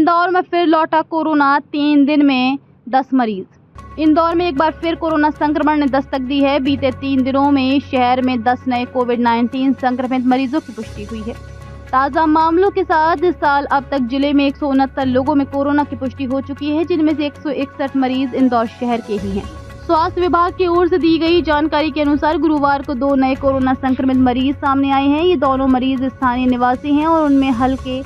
इंदौर में फिर लौटा कोरोना, 3 दिन में 10 मरीज। इंदौर में एक बार फिर कोरोना संक्रमण ने दस्तक दी है। बीते 3 दिनों में शहर में 10 नए कोविड-19 संक्रमित मरीजों की पुष्टि हुई है। ताज़ा मामलों के साथ इस साल अब तक जिले में 169 लोगों में कोरोना की पुष्टि हो चुकी है, जिनमें से 161 मरीज इंदौर शहर के ही हैं। स्वास्थ्य विभाग की ओर से दी गई जानकारी के अनुसार गुरुवार को 2 नए कोरोना संक्रमित मरीज सामने आए हैं। ये दोनों मरीज स्थानीय निवासी हैं और उनमें हल्के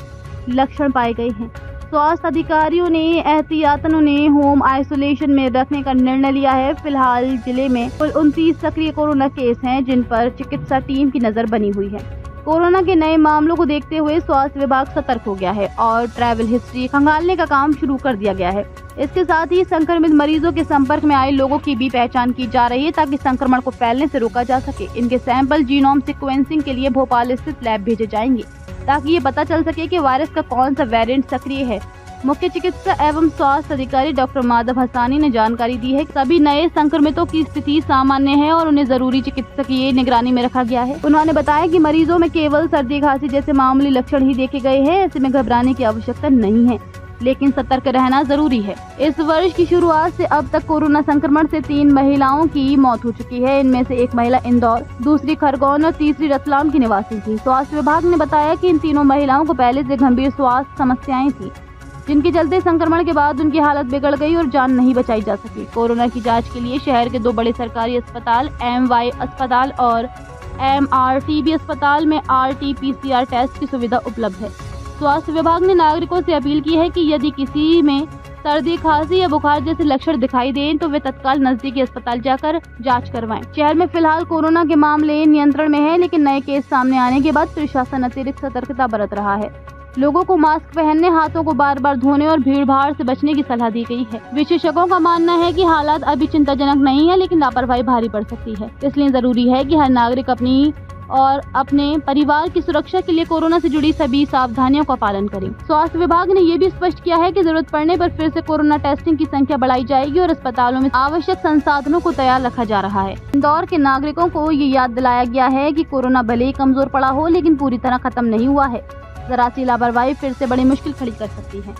लक्षण पाए गए हैं। स्वास्थ्य अधिकारियों ने एहतियातन उन्हें होम आइसोलेशन में रखने का निर्णय लिया है। फिलहाल जिले में कुल 29 सक्रिय कोरोना केस हैं, जिन पर चिकित्सा टीम की नजर बनी हुई है। कोरोना के नए मामलों को देखते हुए स्वास्थ्य विभाग सतर्क हो गया है और ट्रैवल हिस्ट्री खंगालने का काम शुरू कर दिया गया है। इसके साथ ही संक्रमित मरीजों के संपर्क में आए लोगों की भी पहचान की जा रही है, ताकि संक्रमण को फैलने से रोका जा सके। इनके सैंपल जीनोम सीक्वेंसिंग के लिए भोपाल स्थित लैब भेजे जाएंगे, ताकि ये पता चल सके कि वायरस का कौन सा वेरिएंट सक्रिय है। मुख्य चिकित्सा एवं स्वास्थ्य अधिकारी डॉक्टर माधव हसानी ने जानकारी दी है कि सभी नए संक्रमितों की स्थिति सामान्य है और उन्हें जरूरी चिकित्सकीय निगरानी में रखा गया है। उन्होंने बताया कि मरीजों में केवल सर्दी खांसी जैसे मामूली लक्षण ही देखे गए हैं। ऐसे में घबराने की आवश्यकता नहीं है, लेकिन सतर्क रहना जरूरी है। इस वर्ष की शुरुआत से अब तक कोरोना संक्रमण से 3 महिलाओं की मौत हो चुकी है। इनमें से एक महिला इंदौर, दूसरी खरगोन और तीसरी रतलाम की निवासी थी। स्वास्थ्य विभाग ने बताया कि इन तीनों महिलाओं को पहले से गंभीर स्वास्थ्य समस्याएं थी, जिनके चलते संक्रमण के बाद उनकी हालत बिगड़ गई और जान नहीं बचाई जा सकी। कोरोना की जांच के लिए शहर के 2 बड़े सरकारी अस्पताल MY अस्पताल और MRTB अस्पताल में RT-PCR टेस्ट की सुविधा उपलब्ध है। स्वास्थ्य विभाग ने नागरिकों से अपील की है कि यदि किसी में सर्दी, खांसी या बुखार जैसे लक्षण दिखाई दें तो वे तत्काल नजदीकी अस्पताल जाकर जांच करवाएं। शहर में फिलहाल कोरोना के मामले नियंत्रण में है, लेकिन नए केस सामने आने के बाद प्रशासन अतिरिक्त सतर्कता बरत रहा है। लोगों को मास्क पहनने, हाथों को बार बार धोने और भीड़-भाड़ से बचने की सलाह दी गई है। विशेषज्ञों का मानना है कि हालात अभी चिंताजनक नहीं है, लेकिन लापरवाही भारी पड़ सकती है। इसलिए जरूरी है कि हर नागरिक अपनी और अपने परिवार की सुरक्षा के लिए कोरोना से जुड़ी सभी सावधानियों का पालन करें। स्वास्थ्य विभाग ने ये भी स्पष्ट किया है कि जरूरत पड़ने पर फिर से कोरोना टेस्टिंग की संख्या बढ़ाई जाएगी और अस्पतालों में आवश्यक संसाधनों को तैयार रखा जा रहा है। इंदौर के नागरिकों को ये याद दिलाया गया है कि कोरोना भले ही कमजोर पड़ा हो, लेकिन पूरी तरह खत्म नहीं हुआ है। जरा सी लापरवाही फिर से बड़ी मुश्किल खड़ी कर सकती है।